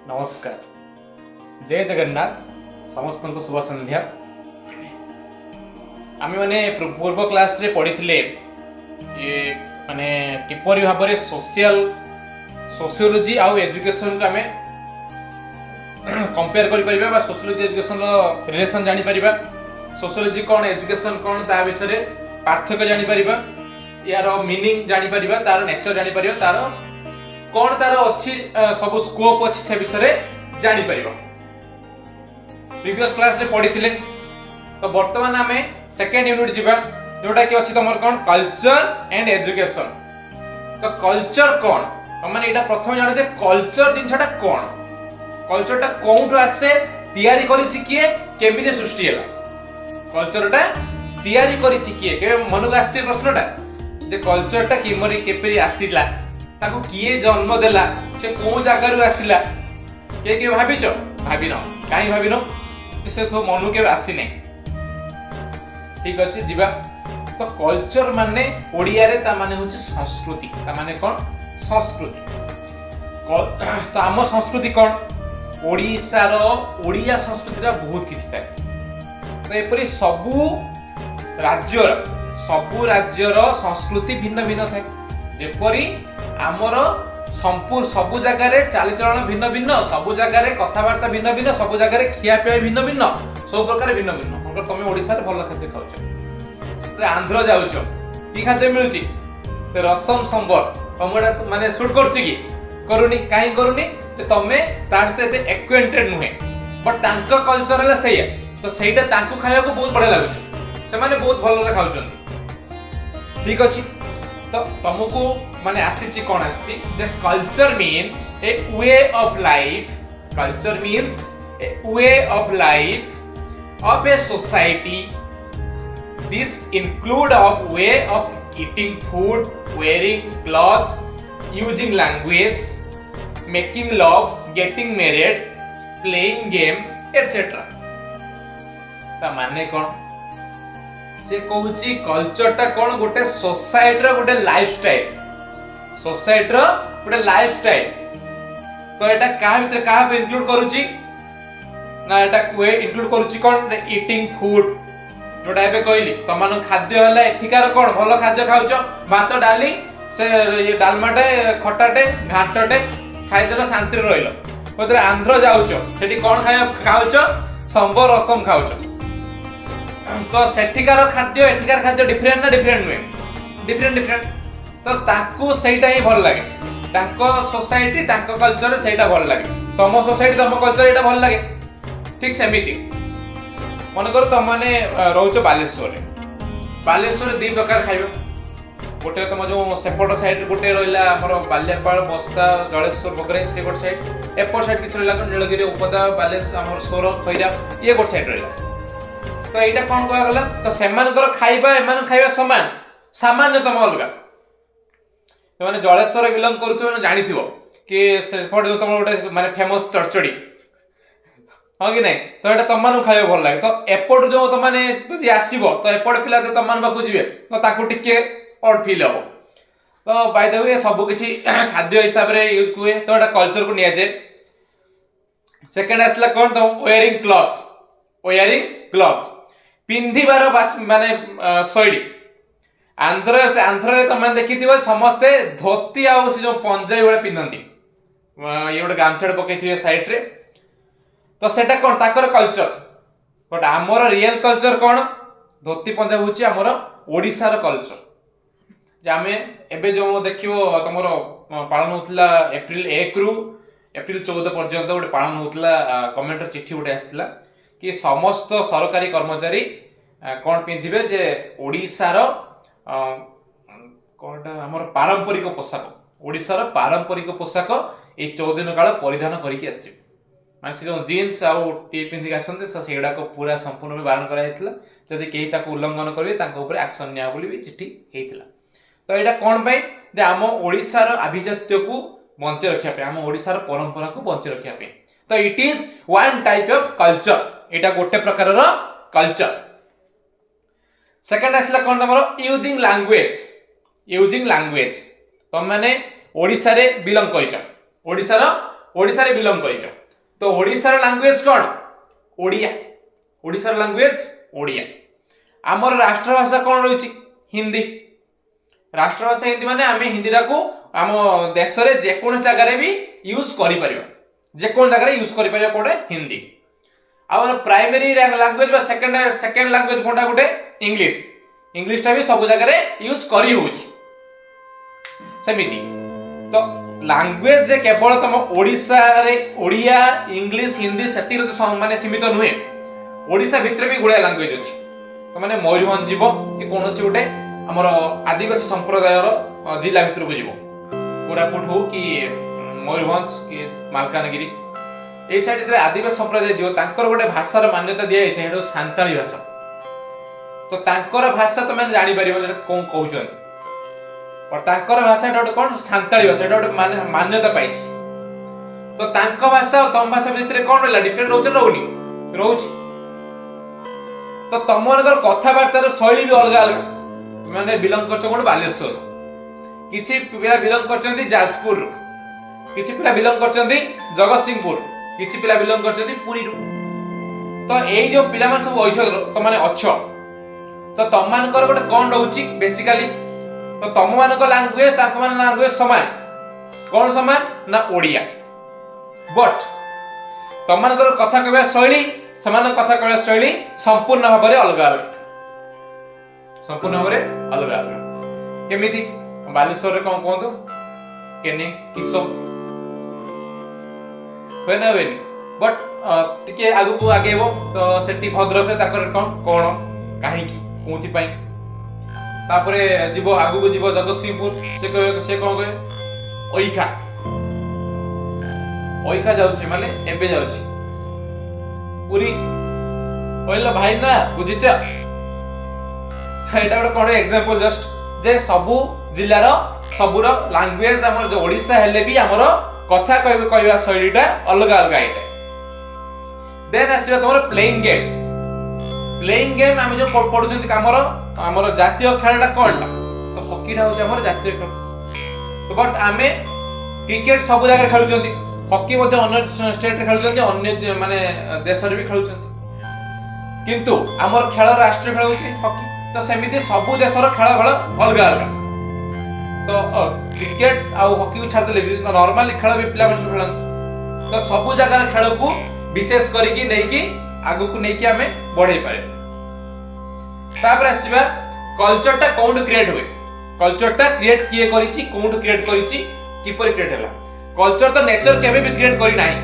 नमस्कार। जय जगन्नाथ। समस्त को शुभ संध्या। आम मैंने पूर्व क्लास रे पढ़ी ये माने किपरि भाव में सोशियोलोजी आउ एजुकेशन को आम कंपेयर कर सोशियोलोजी एजुकेशन रिलेशन जानी परिबा। सोशियोलोजी कौन एजुकेशन कौन ता विषय पार्थक्य जानी परिबा, यार मीनिंग जानी परिबा, तार नेचर जानी परिबा, तार कौन तार अच्छी सब स्कोप अच्छी से विषय जानी परिबा। प्रीवियस क्लास रे पढ़ी थिले। तो वर्तमान आम सेकेंड यूनिट जीवा जोटा कि अच्छी तुम कौन कल्चर एंड एजुकेशन। तो कल्चर कौन मैंने यहाँ प्रथम जान जे कल्चर जिनटा कौन, कल्चरटा कौन आसे, तैयारी करिछि किए, केमिति सृष्टि हैला, कल्चरटा तैयारी करिछि किए। के मन को आसी प्रश्नटा जे कल्चरटा किमरि केपरि आसिला, ताको किए जन्म देला, से को जगार आसिला, के भाविच भाविन कहीं भाविन से सब मन के आसी नहीं। ठीक अच्छे जीवा। तो कल्चर माने ओडिया रे ता माने होची संस्कृति, ता माने कौन संस्कृति। तो आम संस्कृति कौन ओडिशार ओडिया संस्कृति बहुत किसी थाए। तो एपरी सबु राज्यर संस्कृति भिन्न भिन्न थाए। जेपरी आमर संपूर्ण सबु जगार चालीचलन भिन्न भिन्न, सबु जगार कथबार्ता भिन्न भिन्न, सबु जगार खियापिया भिन्न भिन्न, सब प्रकार भिन्न भिन्न। तुम ओडिशा रे भल खाद्य खाऊच, आंध्र जाऊच कि खाद्य मिलुची रसम संबर, तुमटा माने शूट करुची कि करूनी, कहीं करूनी जे तमे तार सहित एक्वेंटेड नुहे, बट तांको कल्चर है सैया। तो सहीटा तांको खाया को बहुत बढ़िया लगुच, से माने बहुत भल खाउछन। ठीक अछि। तो तुमको माने आसी कौन आसी जे culture means a way of life, culture means a way of life of a society. This include of way of eating food, wearing cloth, using language, making love, getting married, playing game etcetera. ता माने कौन से कहूची कल्चरटा कौन गोटे society रो गोटे lifestyle, society रो गोटे lifestyle. तो एटा का भीतर का इंक्लूड करूची ना, एटा वे इंक्लूड करूची कौन ईटिंग फूड, जोटा एबे कहली तमान खाद्य हला एठिकार कौन भल खाद्य खाउछ, भात डाली से ये डालमाटे खटाटे घांटटे खाइदेल शांति रहिलो। पतरे आंध्र जाउछ सेठी कौन खाउछ संबर रसम खाउछ। तो सेठिकार खाद्य एठिकार खाद्य डिफरेंट ना डिफरेंट नुहे, डिफरेंट। तो ताकू सेटा ही भल लागे, तांको सोसाइटी तांको कल्चर सेटा भल लागे, तम सोसाइटी तम कल्चर एटा भल लागे। ठीक सेमिति मन कर तुम माने रहउछ बालेश्वर दी प्रकार खाइबो। गोटे तुम जो सेपट साइड गोटे रहिला हमर बाल्यापाल बस्ता जलेश्वर बगरे से गोटे साइड, एपट साइड किछ रहिला नीलगिरी उपदा बालेश्वर हमर सोर खैरा ये गोटे साइड रहिला। तो एटा कौन कहा गला, तो सेमानकर खाइबा एमान खाइबा समान, सामान्यतम अलगा। तो माने जलेश्वर बिलंग करूथो माने जानिथिबो कि सेपट जो तुम गोटे माने फेमस चरचड़ी हां कि नहीं। तो एटा तमान खाइबा भल लागे। तो एपट जो त माने यदि आसीबो तो एपट पिला तो तमान बाकू जिवे, तो ताकू टिके ऑड फील हो। तो बाय द वे सब किछि खाद्य हिसाब रे यूज हुए। तो एटा कल्चर को निया जे। सेकंड आसला कोन तो वेयरिंग क्लॉथ पिंधिबार माने शैली। आंध्र रे तुम देखिथिबो समस्ते धोती आ जो पंजाबी वाला पिंधंती, ये गोटे गामछाड़ पकईथिबे साइड रे। तो सेटा कौन ताकर कल्चर, बट आमर रियल कल्चर कौन धोती पंजाबी होची आमर ओडिशार कल्चर। जे आमे एबे जो देखिबो तमरो पालन होतला एप्रिल 1 रु एप्रिल 14 पर्यंत गोटे पालन होतला। कमेंटर चिट्ठी गोटे आस्थिला कि समस्त सरकारी कर्मचारी कौन पिंधिबे जे ओडिशार कोनटा हमर पारंपरिक पोशाक, ओडिशार पारंपरिक पोशाक ए 14 दिन काल परिधान करिक आछि। माने से जो जीन्स आउ टी पिंधिक आसंते सेगुडा को पूरा संपूर्ण रूप बारण करा हेतला। जदि केही ताको उल्लंघन करिवे ताको ऊपर एक्शन निया बोली भी चिट्ठी हेतला। तो एटा कोन पई जे आम ओडिशार अभिजात्य को बंचे रखिया पे, आम ओडिशार परंपरा को बंचे रखिया पे। तो it is one type of culture, एटा गोटे प्रकार रो कल्चर। सेकंड आसला कोन तमरो यूजिंग लैंग्वेज। तुम माने ओडिशा रे बिलोंग करिछ, ओडिशार ओडिसा रे बिलोंग करिचो तो ओडिसा रे लैंग्वेज कोन ओडिया ओडिसा रे लैंग्वेज ओडिया आमर राष्ट्रभाषा कोन रहिछि हिंदी राष्ट्रभाषा हिंदी माने आमे हिंदी को आम देश रे जे कोन जगह रे भी यूज करि परिबा जे कोन जगह रे यूज करि परिबा कोडे हिंदी आ प्राइमरी लैंग्वेज बा सेकंड लैंग्वेज कोनटा गोटे इंग्लिश इंग्लिश टा भी सब जगह रे यूज करी होछि सेमिति तो लैंग्वेज जे केवल तुम ओडिसा रे ओडिया इंग्लिश हिंदी सेति माने सीमित नुहे ओडिसा भितर भी गुडा लैंग्वेज अछि तो माने मयूरभंज जीव कि कोनोसी गोटे हमर आदिवासी संप्रदाय रो जिला भितर को जीव कोरापुट हो कि मयूरभंज कि मालकानगिरी ए साइड रे आदिवासी संप्रदाय जीव तांकर गोटे भाषार मान्यता दिया इथे हेडो सांताली भाषा तो तांकर भाषा तो माने जानि परिबो जे कोन कहउछन और तांकर भाषा एटा कोन सांताली भाषा एटा मान्यता पाइछि तो तांको भाषा और तम भाषा भितर कोन रहला डिफरेंट रहउनी रहउछि तो तमनकर कथा वार्तार शैली भी अलग अलग माने बिलोंग करछ कोन बालेश्वर किछि पिला बिलोंग करछन्ती जाजपुर किछि पिला बिलोंग करछन्ती जगतसिंहपुर किछि पिला बिलोंग करछन्ती पुरी रु तो एई जो पिला मन सब अइछ तो माने अछ तो तमनकर गोटे कोन रहउछि बेसिकली तो तम मान लैंग्वेज ताक मान लैंग्वेज समान कौन समान ना ओडिया बट तम मान कथा कहबा शैली समान कथा कहबा शैली संपूर्ण भाव में अलग अलग संपूर्ण भाव में अलग अलग केमिति बालेश्वर रे कोन कहतो केने किसो होना वेनी बट टिके आगु को आगेबो तो सेठी भद्रक रे ताकर कोन काहे की कोंथि पई तापरे जीव आगु को जीव जगतसिंहपुर से कौन कहे ओइखा जाउछि माने एबे जाउछि पुरी कहला भाई ना बुझिते एटा कोन एग्जांपल जस्ट जे सबु जिल्लार सबुर लैंग्वेज हमर जो ओडिसा हेले भी हमर कथा कहबा शैलीटा अलग अलग आइटा देन आसीबा तमर प्लेइंग गेम हम जो पढुछंती हमर हमर जातीय खेलटा कोनटा तो हॉकीटा होछ हमर जातीय खेल तो बट आमे क्रिकेट सब जगह खेलुछंती हॉकी मध्ये अन्य स्टेट रे खेलुछंती अन्य माने देश रे भी खेलुछंती किंतु हमर खेल राष्ट्रीय खेल होछ हॉकी तो सेमिति सब देशर खेल अलग अलग तो क्रिकेट आ हॉकी को छाड़ देले नॉर्मली खेल भी पिला मन खेलंती तो सब जगह खेल को विशेष करी कि नै कि आगु को नै कि हमें बढ़ाई पारे तापर आसीबा कल्चरटा कोन क्रिएट हुए कल्चरटा क्रिएट किए करिछि कोन क्रिएट करिछि किपर क्रिएट हला कल्चर तो नेचर केबे भी क्रिएट करी नाही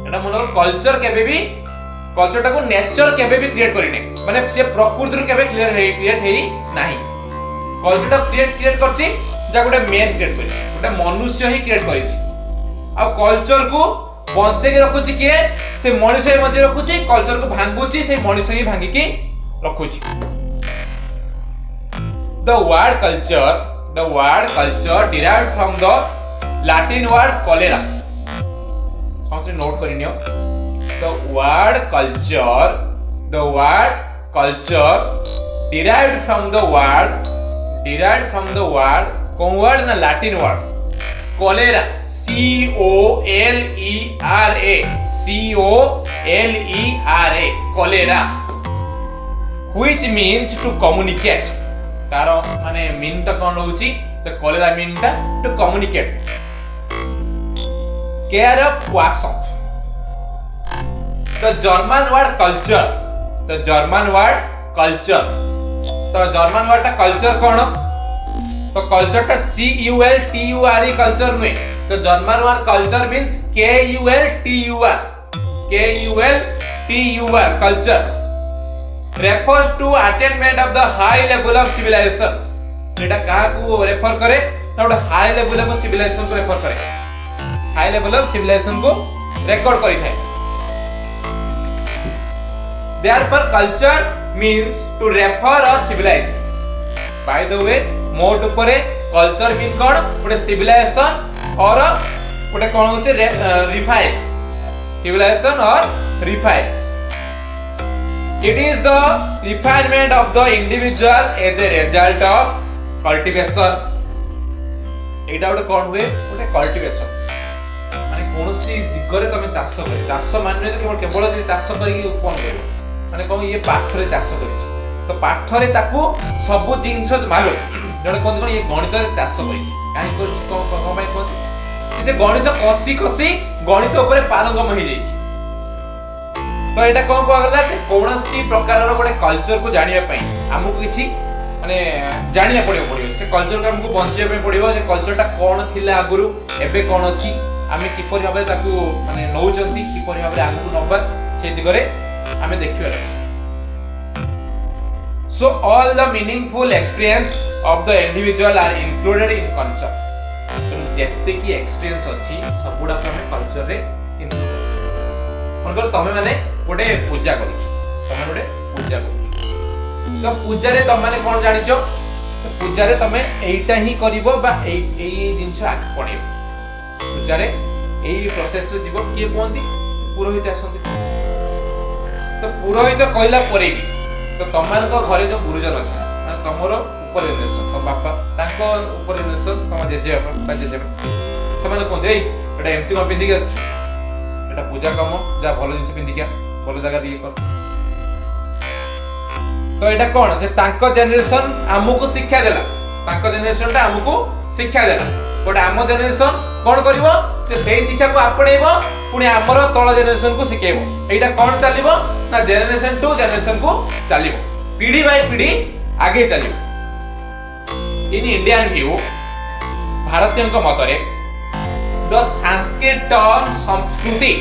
एटा मन कल्चर केबे भी कल्चरटा को नेचर केबे भी क्रिएट करी नाही माने से प्रकृति रु केबे क्रिएट हेई नाही कल्चरटा क्रिएट करछि जा गोटे मेन क्रिएट करि गोटे मनुष्य ही क्रिएट करिछि आ कल्चर को बंचे के रखुछि के से मनुष्य ही बंचे रखुछि कल्चर को भांगुछि से मनुष्य ही भांगी के रखुछि the word culture derived from the Latin word cholera समझे note करिनियो the word culture derived from the word कौन word ना Latin word cholera C-O-L-E-R-A cholera which means to communicate तार माने मीन टा कोन होउची तो कॉलेरा मीन टा to communicate care of workshop तो जर्मन वर्ड टा कल्चर कोन तो कल्चर टा C-U-L-T-U-R-E कल्चर नुए तो German word culture means K-U-L-T-U-R culture refers to attainment of the high level of civilization एटा कहा को रेफर करे ना ଗୋଟେ हाई लेवल ऑफ सिविलाइजेशन को रेफर करे हाई लेवल ऑफ सिविलाइजेशन को रिकॉर्ड करी थाए therefore culture means to refer or civilize by the way मोट ऊपर कल्चर मीन कोन ଗୋଟେ सिविलाइजेशन और ଗୋଟେ कोन होचे refine civilization or refine it is the refinement of the individual as a result of cultivation एटा ଗୋଟେ कोन हुए ଗୋଟେ cultivation माने କୌଣସି ଦିଗରେ ତମେ ଚାଷ କର। ଚାଷ ମାନେ କେବଳ ଯେ ଚାଷ କରିକି ଉତ୍ପନ୍ନ କରିବ, ମାନେ କଣ ଇଏ ପାଠରେ ଚାଷ କରିଛି ତ ପାଠରେ ତାକୁ ସବୁ ଜିନିଷ ମାଲୋ ଜଣେ କୁହନ୍ତି କଣ ଇଏ ଗଣିତରେ ଚାଷ କରିଛି। କାହିଁକି କରୁଛି କଣ ପାଇଁ କୁହନ୍ତି? ସେ ଗଣିତ କଷି କଷି ଗଣିତ ଉପରେ ପାରଙ୍ଗମ ହେଇଯାଇଛି। ତ ଏଇଟା କଣ କୁହାଗଲା ଯେ କୌଣସି ପ୍ରକାରର ଗୋଟେ କଲଚରକୁ ଜାଣିବା ପାଇଁ ଆମକୁ କିଛି ମାନେ ଜାଣିବାକୁ ପଡ଼ିବ। ସେ କଲଚରକୁ ଆମକୁ ବଞ୍ଚିବା ପାଇଁ ପଡ଼ିବ। ଯେ କଲଚରଟା କଣ ଥିଲା ଆଗରୁ, ଏବେ କଣ ଅଛି, ଆମେ କିପରି ଭାବରେ ତାକୁ ମାନେ ନଉଛନ୍ତି, କିପରି ଭାବରେ ଆଗକୁ ନବା, ସେ ଦିଗରେ ଆମେ ଦେଖିବାର ଅଛି। So all the meaningful experience of the individual are included in culture. ଯେତେ କି ଏକ୍ସପିରିଏନ୍ସ ଅଛି ସବୁଗୁଡାକୁ ଆମେ କଲଚରରେ ଇନକ୍ଲୁଡ କରୁଛୁ। ମନେକର ତମେ ମାନେ ଗୋଟେ ପୂଜା କରୁଛ, ତ ପୂଜାରେ ତମେ ମାନେ କଣ ଜାଣିଛ? ପୂଜାରେ ତମେ ଏଇଟା ହିଁ କରିବ ବା ଏଇ ଜିନିଷ ପଡିବ। ପୂଜାରେ ଏଇ ପ୍ରୋସେସରେ ଯିବ। କିଏ କୁହନ୍ତି? ପୁରୋହିତ ଆସନ୍ତି। ତ ପୁରୋହିତ କହିଲା ପରେ ବି ତ ତମମାନଙ୍କ ଘରେ ଯୋଉ ଗୁରୁଜନ ଅଛି, ମାନେ ତମର ଉପରେ ଜେନେରେସନ, ତମ ବାପା ତାଙ୍କ ଉପରେ ଜେନେରେସନ, ତମ ଜେଜେବାପା ବା ଜେଜେମା, ସେମାନେ କୁହନ୍ତି ଏଇ ଏଇଟା ଏମିତି କଣ ପିନ୍ଧିକି ଆସୁଛୁ, ଏଇଟା ପୂଜା କାମ, ଯାହା ଭଲ ଜିନିଷ ପିନ୍ଧିକି ଭଲ ଜାଗାରେ ଇଏ କର। ତ ଏଇଟା କଣ? ସେ ତାଙ୍କ ଜେନେରେସନ ଆମକୁ ଶିକ୍ଷା ଦେଲା, ତାଙ୍କ ଜେନେରେସନଟା ଆମକୁ ଶିକ୍ଷା ଦେଲା। ବଟ୍ ଆମ ଜେନେରେସନ କଣ କରିବ? ଯେ ସେଇ ଶିକ୍ଷାକୁ ଆପଣେଇବ, ପୁଣି ଆମର ତଳ ଜେନେରେସନକୁ ଶିଖେଇବ। ଏଇଟା କଣ ଚାଲିବ ନା ଜେନେରେସନ ଟୁ ଜେନେରେସନକୁ ଚାଲିବ, ପିଢି ବାଇ ପିଢି ଆଗେଇ ଚାଲିବ। In Indian view, ଭାରତୀୟଙ୍କ ମତରେ the Sanskrit term ସଂସ୍କୃତି,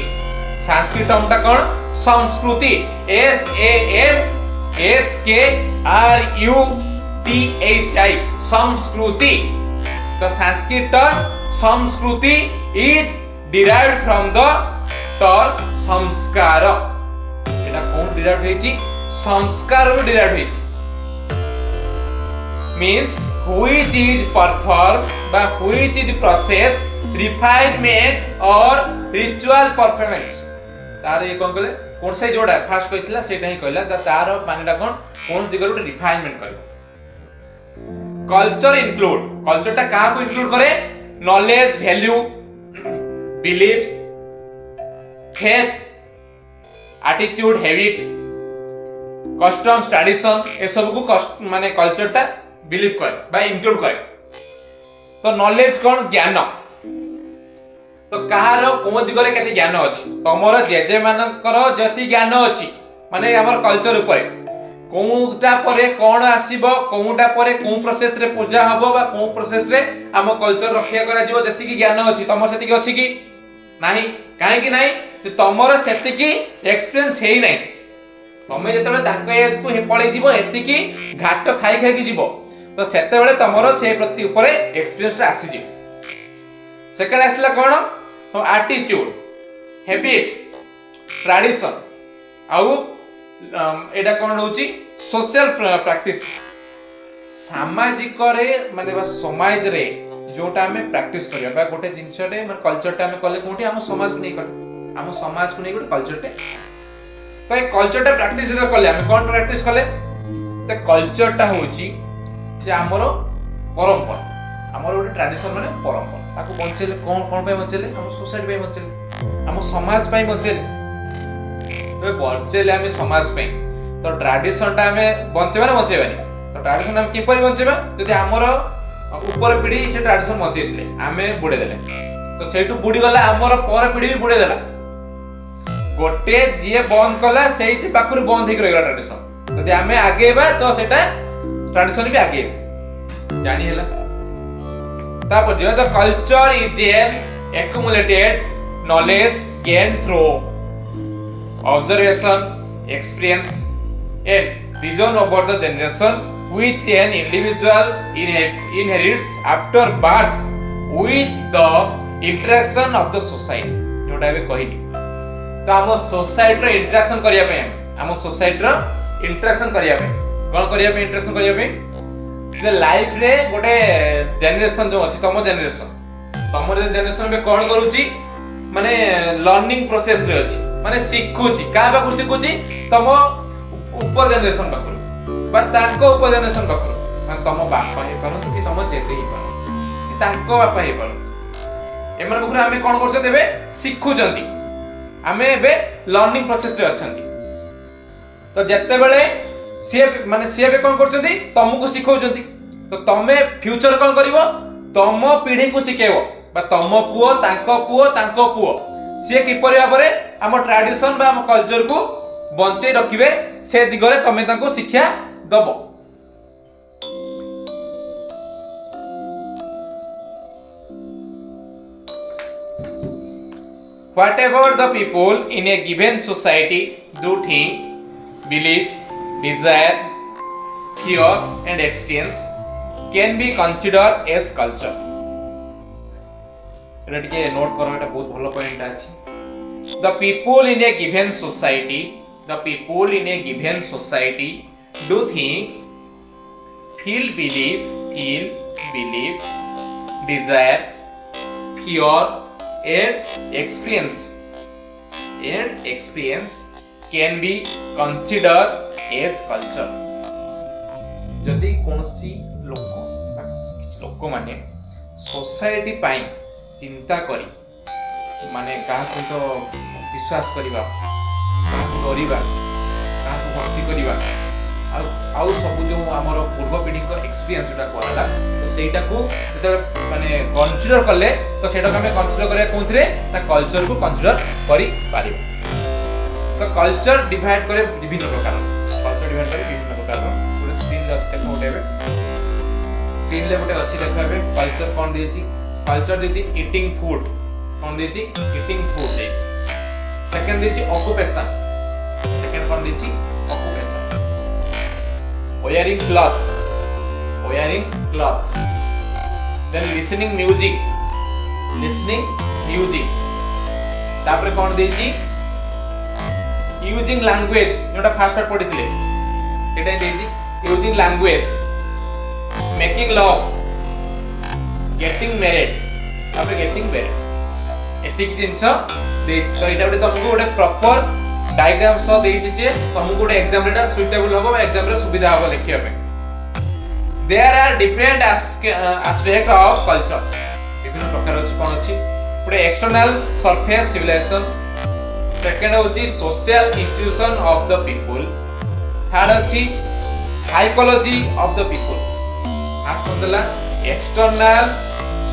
ସଂସ୍କୃତ ଟର୍ମଟା କଣ? ସଂସ୍କୃତି, SAMSKRUTHI, ସଂସ୍କୃତି। The Sanskrit term ସଂସ୍କୃତି is derived from the term ସଂସ୍କାର। ଏଟା କୋଉ derived ହେଇଛି? ସଂସ୍କାରରୁ derived ହେଇଛି। means which is performed by which is process, refinement or ritual performance। तार ये कौन कहले कौन से जोड़ा फास्ट कहथिला सेटा ही कहला तार मानेटा कौन कौन जगह रे रिफाइनमेंट करबो। कल्चर इंक्लूड, कल्चर ता का को इंक्लूड करे? Knowledge, value, beliefs, faith, attitude, habit, customs, tradition, ए सब को माने कल्चर ता बिलीव करे बा इंक्लूड करे। तो नॉलेज कौन? ज्ञान। तो कहार कोन दिगरे केते ज्ञान अछि? तमरो जेजे मानकर जति ज्ञान अछि माने हमर कल्चर ऊपर कोउटा परे कोन आसीबो, कोउटा परे कोउ प्रोसेस रे पूजा हबो बा कोउ प्रोसेस रे हम कल्चर रखिया करा जिवो, जति की ज्ञान अछि तमर सेति की अछि की नाही? काहे की नाही? जे तमरो सेति की एक्सपीरियंस हेई नाही। तमे जेतबे ताक एज को हे पळै जिवो, एति की घाट खाई खाई की जिवो, तो सेते बेले तमरो से प्रति ऊपर एक्सपीरियंस टा आसी जिवो। सेकंड आसला कोन? तो एटीट्यूड, हैबिट, ट्रेडिशन आउ एटा कोन होची? Social practice. सामाजिक रे माने बा समाज रे जोटा हमें प्रैक्टिस करिया बा गोटे जिंस रे माने कल्चर टा हमें कले कोठी हम समाज को नहीं करे, हम समाज को नहीं गोटे कल्चर टे। तो ए कल्चर टा प्रैक्टिस कले हम कोन प्रैक्टिस कले? तो कल्चर टा होची जे हमरो परंपरा, हमरो गोटे ट्रेडिशन माने परंपरा, ताको बंचेले कोन कोन पे बंचेले? हम सोसाइटी पे बंचेले, हम समाज पे बंचेले। तो बंचेले हम समाज पे, तो ट्रेडिशन टा हमें बंचेबा ना बंचेबानी? तो ट्रेडिशन हम किपरि बंचेबा? जदि हमरो ऊपर पीढ़ी से ट्रेडिशन बंचेइले आमे बुडे देले, तो सेटू बुडी गला, हमरो पर पीढ़ी भी बुडे देला। गोटे जिए बंद कला सेठी पाकुर बंद हेक रहला ट्रेडिशन। जदि आमे आगेबा तो सेटा ट्रेडिशन भी आगे जानी हैला। तापर जे the culture is an accumulated knowledge gain through observation, experience and vision over the generation which an individual inherits after birth with the interaction of the society। जोटा बे कहिली तो हम सोसाइटी रो इंटरेक्शन करिया पे, हम सोसाइटी रो इंटरेक्शन करिया पे कोन करिया पे? इंटरेक्शन करिया पे जे लाइफ रे गोटे जनरेशन जो अछि, तम जनरेशन बे कोन करूची माने लर्निंग प्रोसेस रे अछि, माने सिखुची का बा सिखुची तम ऊपर जनरेशन पाखरु बा ताको ऊपर जनरेशन पाखरु, माने तम बापा हे परंतु कि तम जेजे हे परंतु कि ताको बापा हे परंतु एमन पाखरे आमे कोन करछे देबे सिखुचंती आमे एबे लर्निंग प्रोसेस रे अछंती तो जत्ते बेले सी एबे कोन करछंती तुमको सिखौचंती तो तमे फ्यूचर कोन करिवो तम पीढ़ी को सिखेइबो बा तम पुओ तांको पुओ सी किपरि भाबरे हम ट्रेडिशन बा हम कल्चर को बंचै रखिबे से दिगरे तमे तांको शिक्षा दबो। Whatever the people in a given society do think, believe, desire, fear and experience can be considered as culture. एटा टिके नोट करो एटा बहुत भलो पॉइंट अछि। The people in a given society do think, feel, believe, desire, fear and experience can be considered as culture. जदि कोनसी लोक माने society पाई चिंता करी माने काहा तो विश्वास करिबा करिबा काहा भक्ति करिबा आउ सब जो हमर पूर्व पीढ़ी को एक्सपीरियंस जोटा कहला तो सेटा को जते माने कंसीडर करले तो सेटा को हमें कंसीडर करे कोनथरे ना कल्चर को कंसीडर करी पारि तो कल्चर डिवाइड करे विभिन्न प्रकार पूरे स्क्रीन रे अछि देखो देबे स्क्रीन ले गोटे अछि देखाबे कल्चर कोन देछि कल्चर देछि ईटिंग फूड कोन देछि ईटिंग फूड देछि सेकंड देछि ऑक्युपेशन सेकंड कोन देछि occupation wearing cloth then listening music तापर कोन देछि using language जोटा फास्ट फास्ट पढिथिले सेटा देछि using language making love getting married तापर getting married एतिक जिंस देछि तो एटा तुमको गोटे प्रॉपर डायग्राम सो देछि से तुमको गोटे एग्जाम रेटा सुटेबल होबो एग्जाम रे सुविधा होबो लिखिया पे there are different aspect of culture विभिन्न प्रकार अछि कोन अछि पुरे एक्सटर्नल सरफेस सिविलाइजेशन सेकंड होछि social institution of the people third अछि psychology of the people first देला एक्सटर्नल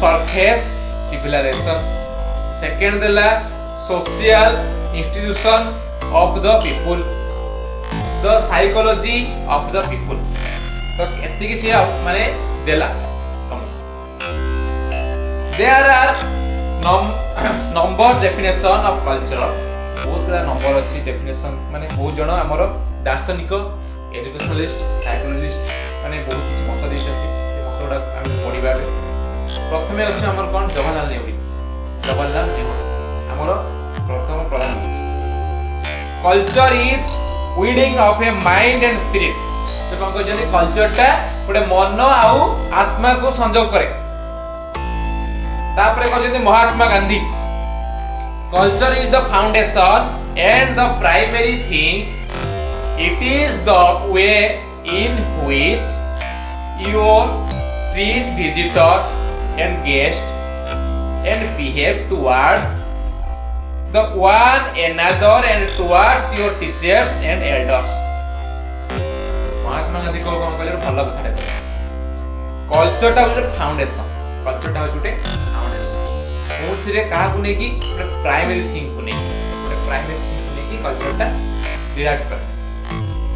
सरफेस सिविलाइजेशन सेकंड देला social institution of the people the psychology of the people तो एतिकी से माने देला there are numbers definition of culture बहुत बड़ा number अछि डेफिनेशन माने बहुत जण हमर दार्शनिक एजुकेशनलिस्ट साइकोलॉजिस्ट माने बहुत किछ मत दै छथि से मतडा हम पढिबा प्रथमे अछि हमर कोन जवाहरलाल नेहरू हमर प्रथम प्रधानमंत्री culture is weeding of a mind and spirit तो कोन कहजनी कल्चर टा गोटे मन आउ आत्मा को संयोग करे तापरे कहजनी Mahatma Gandhi culture is the foundation and the primary thing it is the way in which you treat visitors and guests and behave toward the one another and towards your teachers and elders Mahatma Gandhi को कोन कहले भलो कथा रे culture टा होय foundation culture टा होय foundation ओथिरे काहा को नै की प्राइमरी थिंग को नै की कल्चर टा डिराइव कर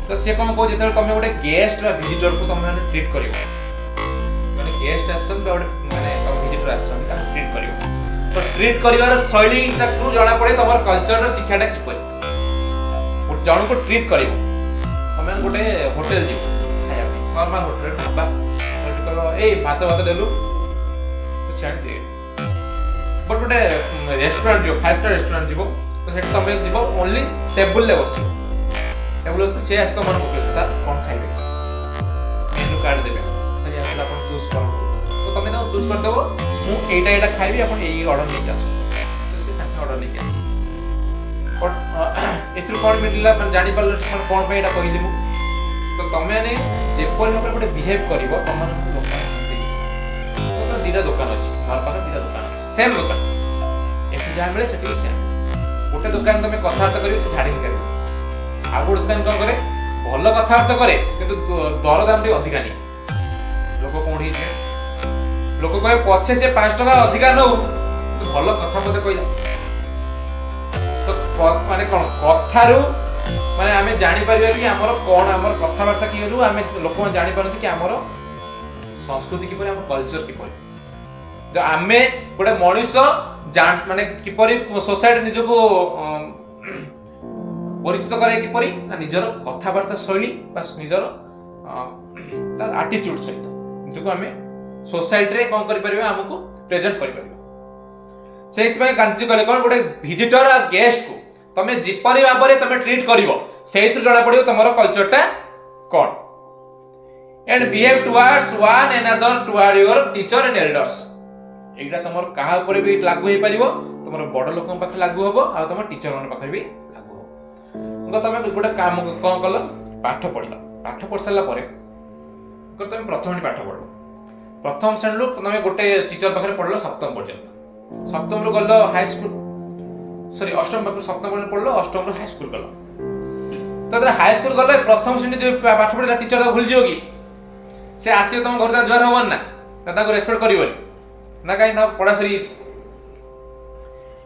तो से कोन को जेते तमे गोटे गेस्ट बा विजिटर को तमे ट्रीट करियो माने गेस्ट आसन बा गोटे माने विजिटर आसन ता ट्रीट करियो तो ट्रीट करिवार शैली ताकू जणा पड़े तमर कल्चर रो शिक्षाटा किपरि जण को ट्रीट करिवो तमे गोटे होटल जी खाया नॉर्मल होटल ढाबा कलो ए भात देलु तो छाड़ दे बट गोटे रेस्टोरेंट जो 5 स्टार रेस्टोरेंट जीवो तो सेट तमे जीवो ओनली टेबल ले बसियो टेबल से आस तो मन को सर कोन खाइबे मेनू कार्ड देबे सही आसला अपन चूज करू तो तमे ना चूज कर देबो मु एटा खाइबी अपन एई ऑर्डर नै जासु तो से साथ ऑर्डर नै जासु बट एथु कोन मिलला मन जानि परल कोन पे एटा कहिली मु तो तमे ने जे पर हमर गोटे बिहेव करबो तमन लोक मान संते तो दीरा दुकान अछि घर पर दीरा दुकान अछि सेम दुकान जहाँ मिले सेठी भी सेम। गोटे दुकान तुम कथबार्ता कर झाड़ी कर आ गोटे दुकान कौन करे भल कथबार्ता करे किंतु दर दाम टी अधिका नहीं लोक कौन लोक कहे पछे से 5 टका अधिका नौ तो भल कथा मते कहला तो माने कौन कथारू माने आमे जानि परिबा कि हमर कोन हमर कथबार्ता कि हेरु आमे लोक मन जानि परंती कि हमर संस्कृति किपरि हमर कल्चर किपरि जो आमे गोटे मनीष जान माने किपरि सोसाइटी निजको परिचित करे किपरि ना निजर कथबार्ता शैली बस निजर तार एटीट्यूड सहित जो आमे सोसाइटी रे कोन करि परिबा हमको प्रेजेंट करि परिबा सेति पय गांधी कहले कोन गोटे विजिटर आ गेस्ट को तमे जिपरि भाबरे तमे ट्रीट करिवो सेहितु जणा पडियो तमरो कल्चरटा कोन and behave towards one another toward your teacher and elders एटा तमरो काहा ऊपर भी लागू हे परिवो तमरो बड़ लोकन पाखे लागू होबो आ तमरो टीचर मन पाखे भी लागू होबो तमे गोटे काम कोन कल पाठ पढिलो पाठ पढ सला परे तमे प्रथम पाठ पढलो प्रथम श्रेणी रु तमे गोटे टीचर पाखे पढलो सप्तम पर्यंत सप्तम रु गल्लो हाई स्कूल सॉरी अष्टम पाखे सप्तम पर्यंत पढलो अष्टम रु हाई स्कूल गल्लो तो हाई स्कूल गल्लो प्रथम श्रेणी जो पाठ पढिला टीचर भूल जियो कि से आसी तुम घर ज्वार हवन ना ताको रेस्पेक्ट करिवनी ना कहीं पढ़ा सरी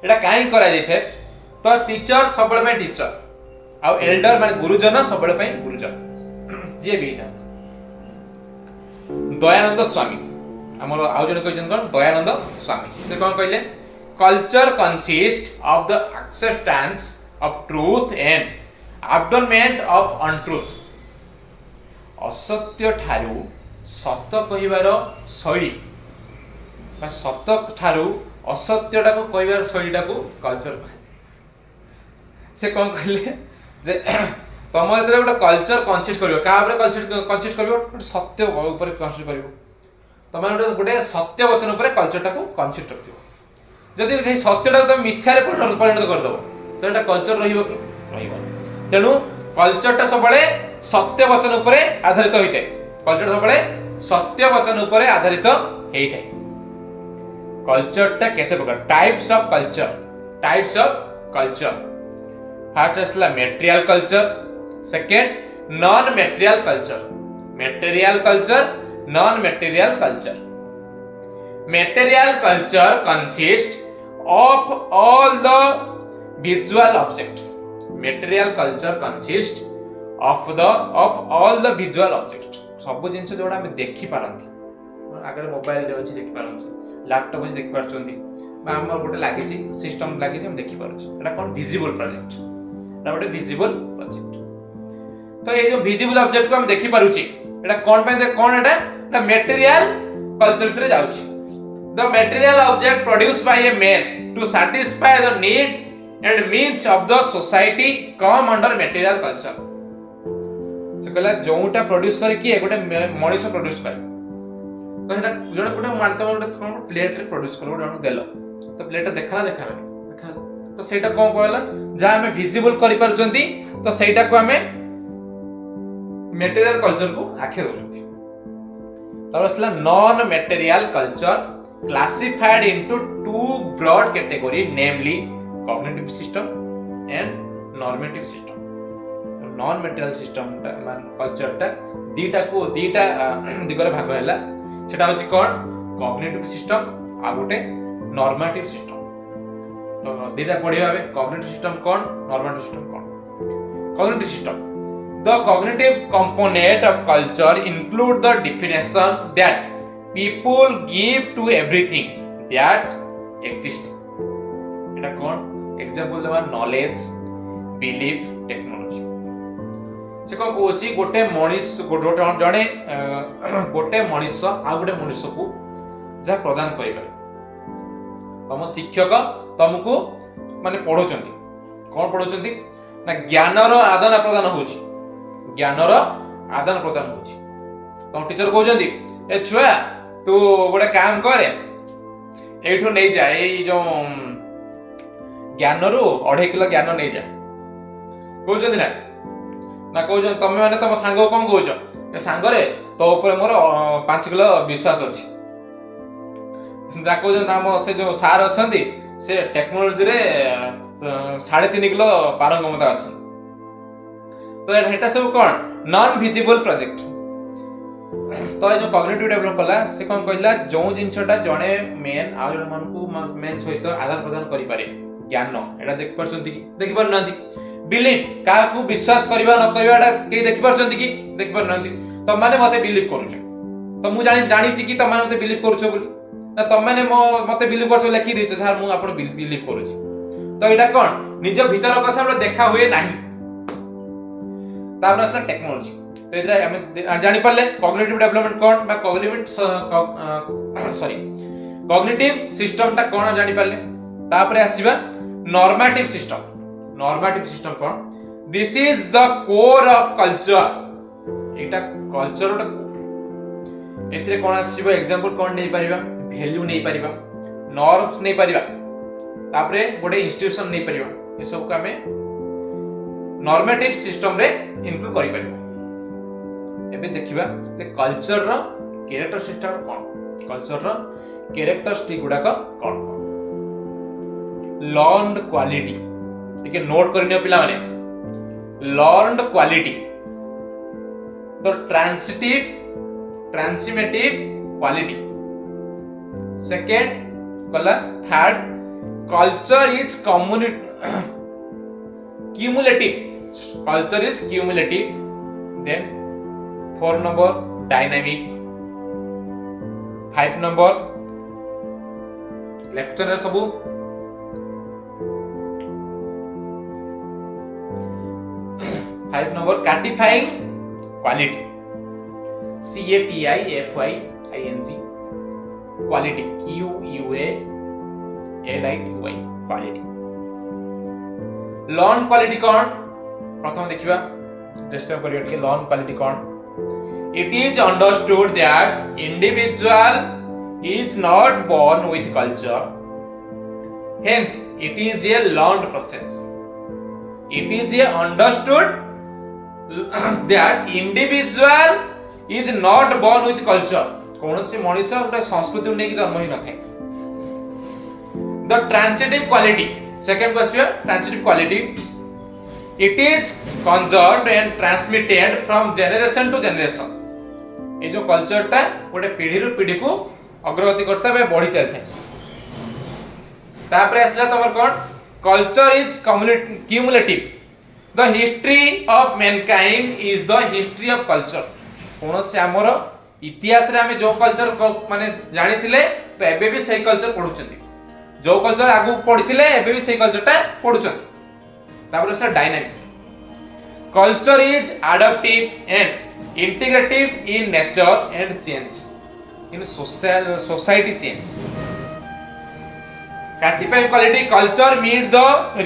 एटा कहीं करा जाइथे तो टीचर सबले पे टीचर आ एल्डर माने गुरुजन सबले पे गुरुजन जे भी था दयानंद स्वामी हमर आउ जने कहछन कोन दयानंद स्वामी से कोन कहले culture consist of the acceptance of truth and abandonment of untruth असत्य ठारू सत्य कहिबार शैली सत्य ठारू असत्यटा को कहबार शैलीटा को कल्चर से कौन कहले जे तुम जेतले गोटे कल्चर कनसिस्ट करिवो का ऊपर कनसिस्ट करिवो सत्य ऊपर कनसिस्ट करिवो तुम गोटे सत्य वचन ऊपर कल्चरटा को कनसिस्ट करिवो जदि से सत्यटा तुम मिथ्या रे परिणत कर दबो तो एटा कल्चर रहिबो रहिबो तेनु कल्चरटा सबले सत्य वचन ऊपर आधारित होइते कल्चर सबले सत्य वचन ऊपर आधारित हेइते कल्चर टा केते प्रकार टाइप्स ऑफ कल्चर फर्स्ट असला material culture second non material culture non material culture consist of all the visual object material culture consist of all the visual object सब जिंस जोड़ा हम देखि पारंती आगे मोबाइल रे अछि देखि पारंती लैपटॉप से देख पारछंती बा हमर गोटे लागि छी सिस्टम लागि छी हम देखि पारछ एटा कोन विजिबल प्रोजेक्ट एटा गोटे विजिबल प्रोजेक्ट तो ए जो विजिबल ऑब्जेक्ट को हम देखि पारुची एटा कोन पे कोन एटा मटेरियल कल्चर भीतर जाउची the material object produced by a man to satisfy the need and means of the society come under material culture से कहला जोटा प्रोड्यूस करे कि गोटे मनीष प्रोड्यूस करे तो सेटा जण गोटे मानते गोटे प्लेट रे प्रोड्यूस कर गोटे देलो तो प्लेट देखला तो सेटा कोन कहला जा हमें विजिबल करि परचंती तो सेटा को हमें मटेरियल कल्चर को आखे होचंती तब असला non material culture classified into two broad category namely cognitive system and normative system non material system culture टा दीटा दिगरे भाग हैला सेटा होची कोन कॉग्निटिव सिस्टम आ गोटे नॉर्मेटिव सिस्टम तो दीटा पढिबा बे कॉग्निटिव सिस्टम कोन नॉर्मेटिव सिस्टम कोन cognitive system the cognitive component of culture include the definition that people give to everything that exist एटा कोन एग्जांपल देबा नॉलेज बिलीफ टेक्नोलॉजी से कौन कहूँ गोटे मनीष जड़े गोटे मनीष आ गोटे मनीष को जहाँ प्रदान कर तुम शिक्षक तुमको माने पढ़ाउछंती कौन पढ़ाउछंती ना ज्ञानर आदान प्रदान होउची ज्ञानर आदान प्रदान होउची तुम टीचर कहउछंती ए छुआ तू गोटे काम करे एठू नहीं जा ए जो ज्ञानरू 2.5 किलो ज्ञान नहीं जा कहउछंती ना कहउछ तमे माने तम सांग कोन कहउछ ए सांग रे तो ऊपर मोर 5 किलो विश्वास अछि ना कहउछ ना मो से जो सार अछंती से टेक्नोलोजी रे 3.5 किलो पारंगमता अछि। तो एटा सब कोन नॉन विजिबल प्रोजेक्ट। तो ए जो कॉग्निटिव डेवलप कला से कोन कहला जो जिंसटा जणे मेन आ जण मन को मेन सहित आदान प्रदान करि पारे ज्ञान एटा देख परछंती कि देख पर नांती। बिलीव का को विश्वास करबा न करबाटा के देख परछंती कि देख पर नांती। त माने मते बिलीव करूछ तो मु जानी कि त माने मते बिलीव करूछ बोली ना त माने मते बिलीव करछ लिखि दैछ सर मु आपण बिलीव करूछ। तो एटा कोन निज भीतर कथा हमरा देखा हुए नाही। तापर असला टेक्नोलॉजी तो इधर हम जानि पाले कॉग्निटिव डेवलपमेंट कोन बा कॉग्निटिव सिस्टम ता कोन जानि पाले। तापर आसीबा नॉर्मेटिव सिस्टम। नॉर्मेटिव सिस्टम कोन this is the core of culture. एटा कल्चर एथिरे कोन आसीबा एग्जांपल कोन नै परिबा वैल्यू नै परिबा नॉर्म्स नै परिबा तापरे गोटे इंस्टीट्यूशन नै परिबा ए सब को हमें नॉर्मेटिव सिस्टम रे इनक्लूड करि परिबा। एबे देखिबा ते कल्चर रो कैरेक्टरिस्टिक कोन कल्चर रो कैरेक्टरिस्टिक गुडा का कोन लर्नड क्वालिटी ठीक है नोट करनियो पिला माने लर्नड क्वालिटी। तो ट्रांसिमेटिव क्वालिटी सेकंड कला third culture is cumulative culture is cumulative then 4 number dynamic 5 number lecture रे सबु 5 number certifying quality CATIFYING quality QUALITY quality। Learn quality कौन प्रथम देखिबा डिस्कस करियो कि लर्न क्वालिटी कौन। It is understood that individual is not born with culture hence it is a learned process. It is a understood that individual is not born with culture कौन सी मनुष्य गोटे संस्कृति नै जन्म ही न थे। The transitive quality second question transitive quality it is conserved and transmitted from generation to generation। ए जो कल्चर टा गोटे पीढ़ी रु पीढ़ी को अग्रगति करता बे बढ़ी चलथे। तापर असला तमर कोन culture is cumulative the history of mankind is the history of culture. कोन से हमर इतिहास रे हम जो कल्चर माने जानि थिले तो एबे भी सही कल्चर पढुचंती जो कल्चर आगु पढ़िथिले एबे भी सही कल्चर टा पढुचंती। तापर से dynamic culture is adaptive and integrative in nature and change in society change. Gratifying quality culture meet the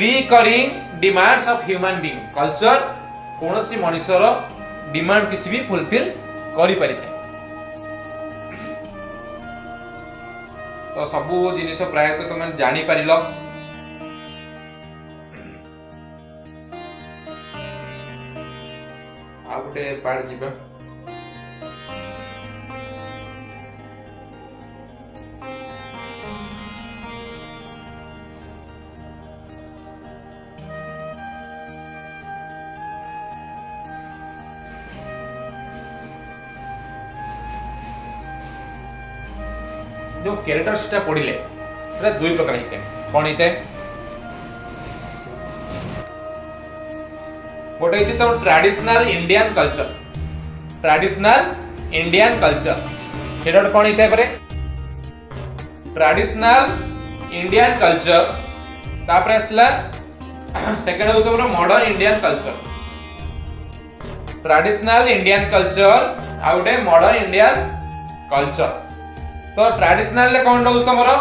recurring demands of human being. Culture कोनोसी मनुष्यर डिमांड किछि भी फुलफिल करि परिथे। तो सबु जिनिस प्राय तो तुम जानी पारिल। आ गोटे पार्ट जीवा जो कैरेक्टरिस्टिक पढ़िले एटा दुई प्रकार हिते कोन हिते गोटे हिते तो ट्रेडिशनल इंडियन कल्चर सेटा कोन हिते परे ट्रेडिशनल इंडियन कल्चर। तापर असला सेकंड हो हमर modern Indian culture. Traditional Indian culture आ गोटे मॉडर्न इंडियन कल्चर। तो ट्रेडिशनल ले कोन रहउछ तमरो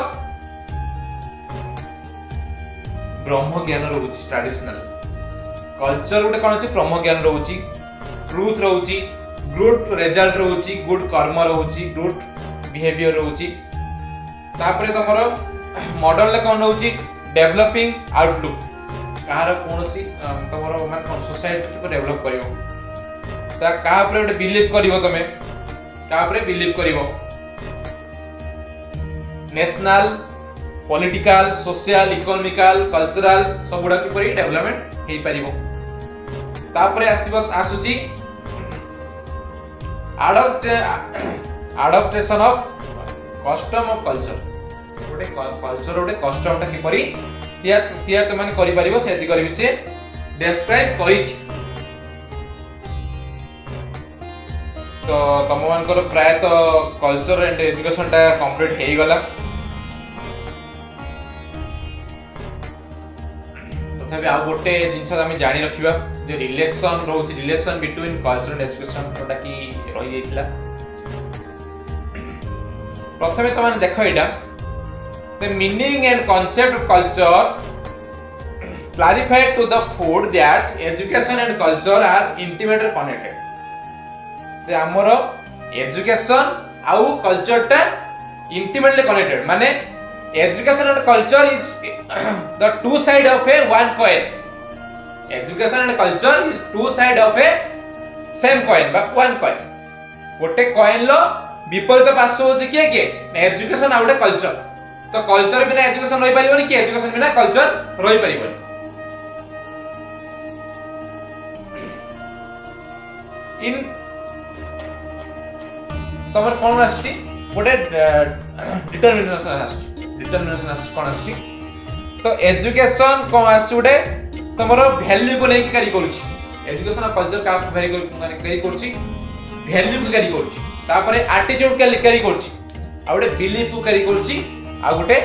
ब्रह्म ज्ञान रहउछ। ट्रेडिशनल कल्चर गोटे कोन अछि ब्रह्म ज्ञान रहउछि ट्रुथ रहउछि गुड रिजल्ट रहउछि गुड कर्म रहउछि गुड बिहेवियर रहउछि। तापरे तमरो मॉडर्न ले कोन रहउछि डेवलपिंग आउटलुक कार कोनसी तमरो मान सोसाइटी को डेवलप करियो ता का ऊपर गोटे बिलीव करिवो तमे का ऊपर बिलीव करिवो। National political social economical cultural सब गुडा किपरि डेवलपमेंट हेई परिबो। तापरे आसुची adaptation of custom of culture. गोटे कल्चर गोटे कस्टम टा किपरि तियार तो माने करि परिबो से दिगरि भी से डिस्क्राइब करिछि। तो तुम मानकर प्राय तो कल्चर एंड एजुकेशन टा कंप्लीट हेई गला। तथापि आ गोटे जिनस आम जानी रखिबा जे रिलेशन रोच relation between culture and education जोटा कि रही जाइतिला। प्रथमे तो माने देखो एटा the meaning and concept of culture clarified to the food that education and culture are intimately connected। जे हमर एजुकेशन आउ कल्चर टा इंटिमेटली कनेक्टेड माने education and culture is the two side of a one coin. Education and culture is two side of a same coin बा one coin. गोटे coin लो विपरीत पार्श्व होची के एजुकेशन आउ गोटे कल्चर। तो कल्चर बिना एजुकेशन रही परिबनी कि एजुकेशन बिना कल्चर रही परिबनी। इन तमर कोन आछि गोटे डिटरमिनेशन आछि कोन आछि। तो एजुकेशन कोन आछि गोटे तमर वैल्यू को लेके करी करूछि। एजुकेशन और कल्चर का वेरी करी करूछि वैल्यू को करी करूछि। तापरे एटीट्यूड के करी करूछि आ गोटे बिलीफ को करी करूछि आ गोटे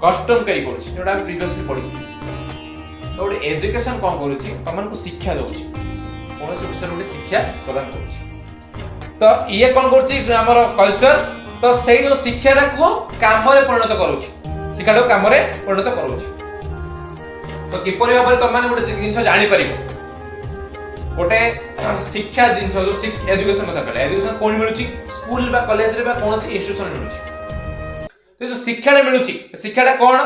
कस्टम करी करूछि जोटा हम प्रीवियसली पढी। तो गोटे एजुकेशन कोन करूछि तमन को शिक्षा दउछि कोन से विषय गोटे शिक्षा प्रदान करूछि। तो ये कौन करछि हमर कल्चर तो सेही जो शिक्षा को काम रे परिणत करूछि शिक्षा को काम रे परिणत करूछि। तो किपरि भाबरे त माने गोटे जिंस जानि परिबो गोटे शिक्षा जिंस जो एजुकेशन कथा कहले एजुकेशन कोन मिलुछि स्कूल बा कॉलेज रे बा कोनोसी इंस्टीट्यूशन मिलुछि। तो जो शिक्षा मिलुछि शिक्षाटा कोन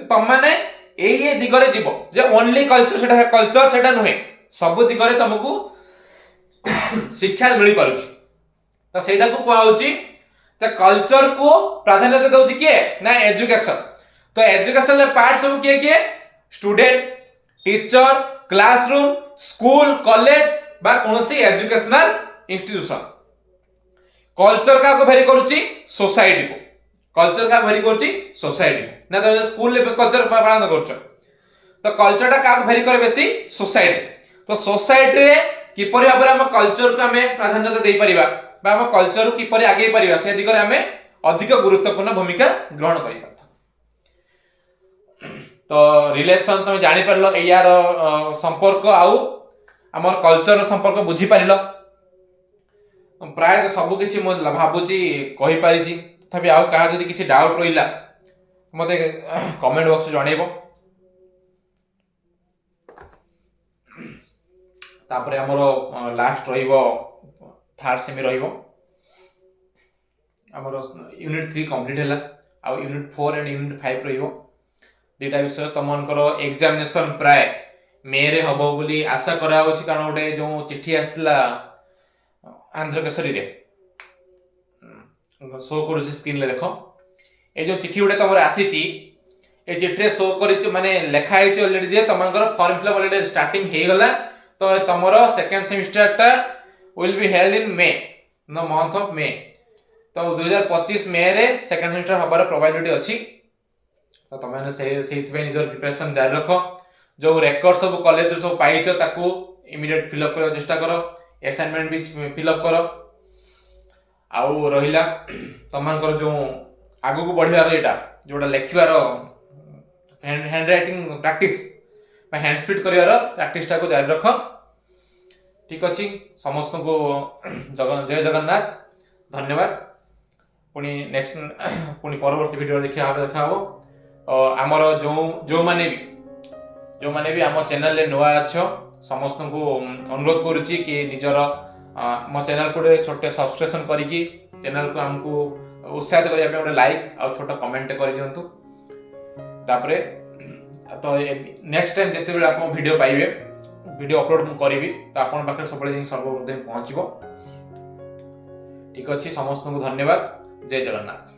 त माने एई दिगरे जीवो जे ओनली कल्चर सेटा नुहे सब दिगरे तुमको शिक्षा मिल पारुछि। तो सेटा को कुआ होछि तो कल्चर को प्राधान्यता दउछि के ना एजुकेशन। तो एजुकेशन ले पार्ट सब के student teacher classroom school college बा कोनोसी एजुकेशनल इंस्टीट्यूशन। कल्चर का को वेरी करूछि सोसाइटी को कल्चर का वेरी करूछि सोसाइटी को ना तो स्कूल ले कल्चर पालन करछ। तो कल्चर टा का वेरी करे बेसी सोसाइटी। तो सोसाइटी रे किपरि भाबरे हम कल्चर को हमें प्राधान्यता देई परिबा बा हम कल्चर को किपरि आगे परिबा से दिगरे हमें अधिक गुरुत्वपूर्ण भूमिका ग्रहण करि पारत। तो रिलेशन तुम जानि परलो यार संपर्क आउ हमर कल्चर संपर्क बुझी पारिलो। प्राय तो सब किछि म भाबुची कहि पारिछि। तथापि आउ कहा जदि किछि डाउट रहिला मते कमेंट बॉक्स जणैबो। तापरे हमर लास्ट रहिबो थर्ड सेमी रहिबो हमर यूनिट 3 कंप्लीट हैला आ यूनिट 4 एंड यूनिट 5 रहिबो। दुटा विषय तमनकर एग्जामिनेशन प्राय मे रे हबो बोली आशा करा होछि कारण ओटे जो चिट्ठी आस्तिला आंध्र केसरी रे शो करूछि स्क्रीन ले देखो ए जो चिट्ठी उडे तमर आसीची ए चिट्ठी शो करिछि माने लेखा आइछि ऑलरेडी जे तमनकर फॉर्म फिलअप ऑलरेडी स्टार्टिंग हे गला। तो तमरो सेकंड सेमेस्टर टा will be held in May no month of May. तो 2025 मे रे सेकंड सेमेस्टर हबार प्रोबेबिलिटी अछि। तो तमने सेहि निजर प्रिपरेशन जारी रखो जो रेकॉर्ड सब कॉलेज सब पाइछ ताकू इमीडिएट फिलअप कर चेष्टा करो असाइनमेंट भी फिलअप करो आउ रहिला तमनकर जो आगु को बढ़िबार एटा जोटा लेखिबार हैंड राइटिंग प्रैक्टिस बा हैंड स्पीड करिवार प्रैक्टिस टा को जारी रखो। ठीक अछि समस्त को जय जगन्नाथ धन्यवाद। पुनी नेक्स्ट पुनी परवर्ती वीडियो देखा हो आमर जो माने भी आम चैनल ले नुआ अच्छो समस्त को अनुरोध करुच्ची कि निजर मो चैनल को छोटे सब्सक्रिप्शन करिकी चैनल को हमको उत्साहित करने गोटे लाइक आ छोटा कमेंट कर दिंतु। तापरे तो नेक्स्ट टाइम जिते बेले आप वीडियो पाइबे वीडियो अपलोड मु करी तो आपन पाखे सब सर्वप्रथम पहुँचबो। ठीक अच्छे समस्त को धन्यवाद। जय जगन्नाथ।